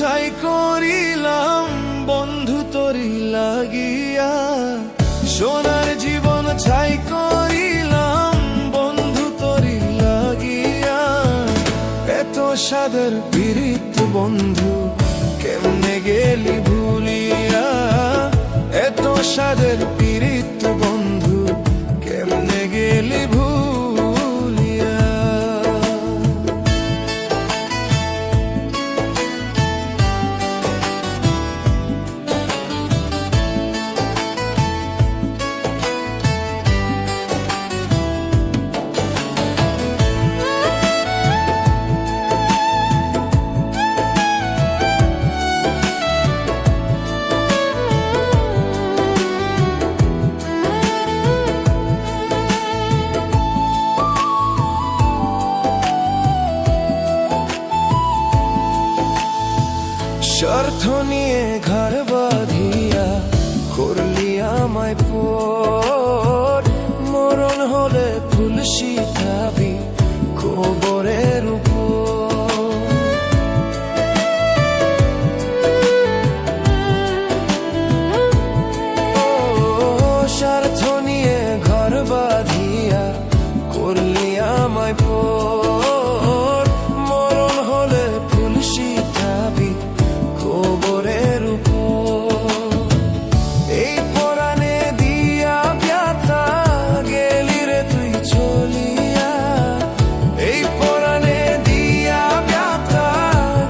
ছাই করিলাম বন্ধু তোরি লাগিয়া, সোনার জীবন ছাই করিলাম বন্ধু তোরি লাগিয়া। এত সাদের পীড়িত বন্ধু কেমনে গেলি ভুলিয়া, এত সাদের পীড়িত বন্ধু কেমনে গেলি ভুলিয়া। স্বার্থ নিয়ে ঘর বাঁধিয়া করলি আমায় পর, মরণ হলে ফুল শিখাবি কবরের উপর। স্বার্থ নিয়ে ঘর বাঁধিয়া করলি আমায় পর, মরণ হলে ফুল শিখাবি কবরের উপর। এই পরাণে দিয়া ব্যথা গেলি রে তুই চলিয়া, এই পরাণে দিয়া ব্যথা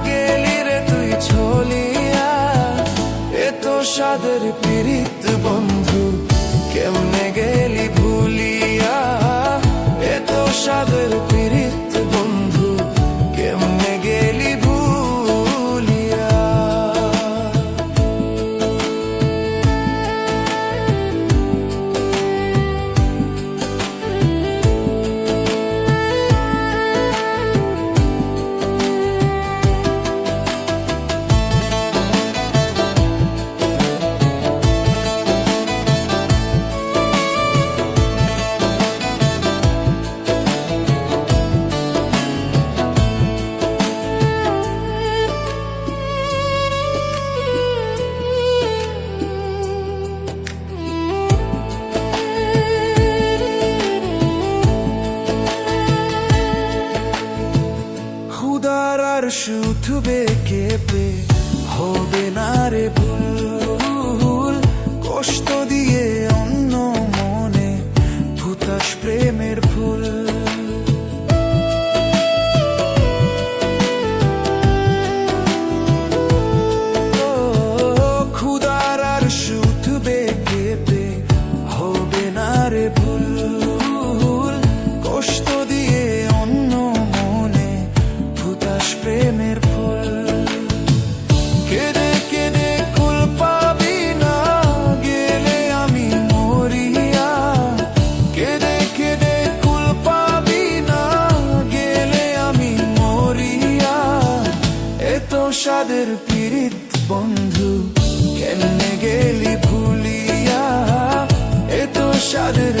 গেলি রে তুই চলিয়া। এত সাদের পীড়িত বন্ধু কেমনে গেলি ভুলিয়া, এত সাদের পীড়িত বন্ধু কেমনে গেলি ভুলিয়া। শুধুবে কেঁপে হবে না রে ভুল, কষ্ট দিয়ে অন্য মনে ভুতাস প্রেমের ফুল। খুদার আর শুধুবে কেঁপে হবে না রে ভুল, কষ্ট দিয়ে অন্য মনে ভুতাস প্রেমের ফুল। কেঁদে কেঁদে কুল পাবি না গেলে আমি মরিয়া, কেঁদে কেঁদে কুল পাবি না গেলে আমি মরিয়া। এত সাদের পীড়িত বন্ধু কেমনে গেলি ভুলিয়া, এত সাদের